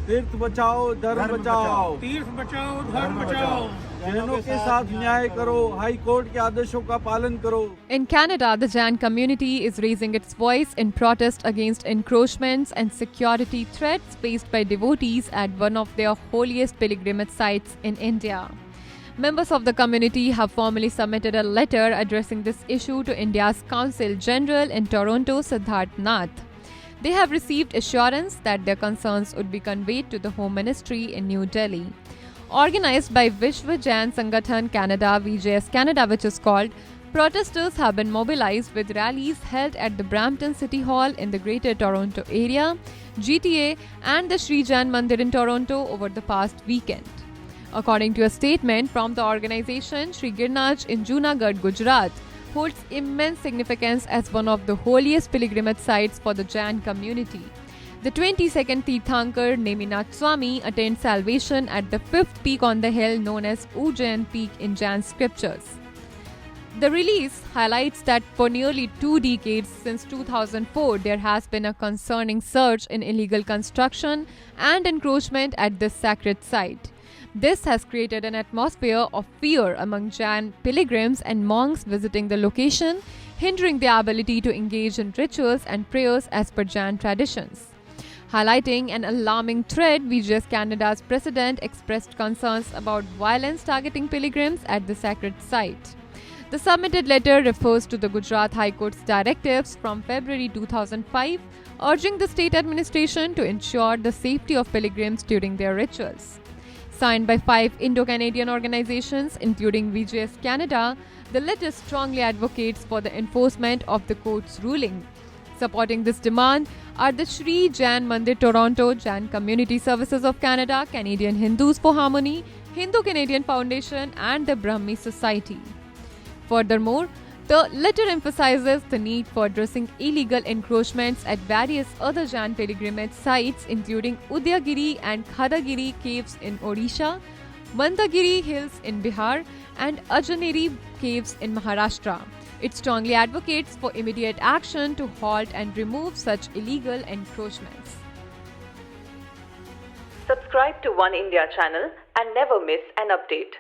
तीर्थ बचाओ धर्म बचाओ, तीर्थ बचाओ धर्म बचाओ। जैनों के साथ न्याय करो, हाई कोर्ट के आदेशों का पालन करो। In Canada, the Jain community is raising its voice in protest against encroachments and security threats faced by devotees at one of their holiest pilgrimage sites in India. Members of the community have formally submitted a letter addressing this issue to India's Consul General in Toronto, Siddharth Nath. They have received assurance that their concerns would be conveyed to the Home Ministry in New Delhi. Organized by Vishwa Jain Sangathan Canada, VJS Canada, which is called, protesters have been mobilized with rallies held at the Brampton City Hall in the Greater Toronto Area, GTA, and the Sri Jain Mandir in Toronto over the past weekend. According to a statement from the organization, Sri Girnaj in Junagadh, Gujarat, holds immense significance as one of the holiest pilgrimage sites for the Jain community. The 22nd Tirthankar Neminath Swami attained salvation at the fifth peak on the hill known as Ujjain Peak in Jain scriptures. The release highlights that for nearly 2 decades since 2004, there has been a concerning surge in illegal construction and encroachment at this sacred site. This has created an atmosphere of fear among Jain pilgrims and monks visiting the location, hindering their ability to engage in rituals and prayers as per Jain traditions. Highlighting an alarming thread, VJS Canada's president expressed concerns about violence targeting pilgrims at the sacred site. The submitted letter refers to the Gujarat High Court's directives from February 2005, urging the state administration to ensure the safety of pilgrims during their rituals. Signed by 5 Indo-Canadian organizations, including VJS Canada, the letter strongly advocates for the enforcement of the court's ruling. Supporting this demand are the Sri Jain Mandir Toronto, Jain Community Services of Canada, Canadian Hindus for Harmony, Hindu-Canadian Foundation, and the Brahmi Society. Furthermore, the letter emphasizes the need for addressing illegal encroachments at various other Jain pilgrimage sites, including Udayagiri and Khadagiri caves in Odisha, Mandagiri hills in Bihar, and Ajaneri caves in Maharashtra. It strongly advocates for immediate action to halt and remove such illegal encroachments. Subscribe to One India channel and never miss an update.